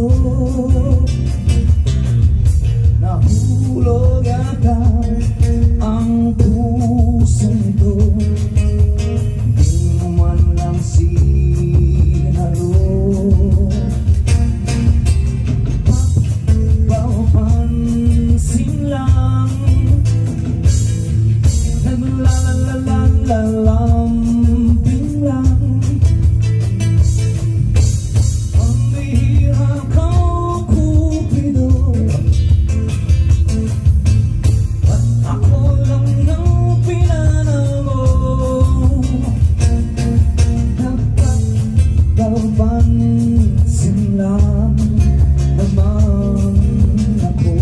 ko, nahulog yata ang pusong ito. Di mo man lang sinalo, papansin lang, naglalalalalambing lang. Ang bihira kang Cupido, at ako lang ang pinanago. Dapat papansin lang naman ako,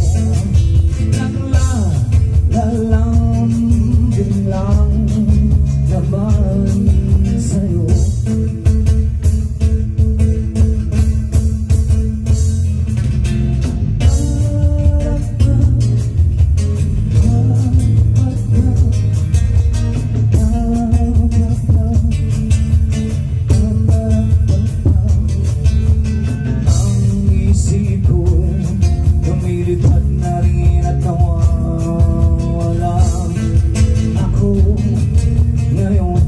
naglalambing lang naman sa'yo. Ang isip ko lumilipad na rin at nawawala ako. Ngayon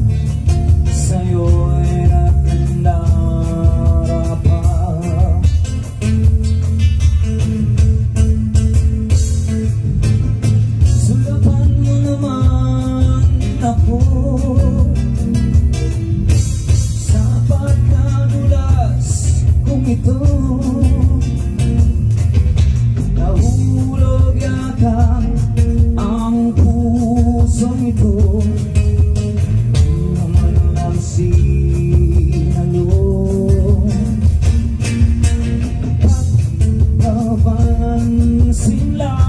sa'yo ay nakandara pa. Sulapan mo naman ako sa pagkadulas kung ito. Nahulog yata ang pusong ito. Naman lang sinalo, papansin lang.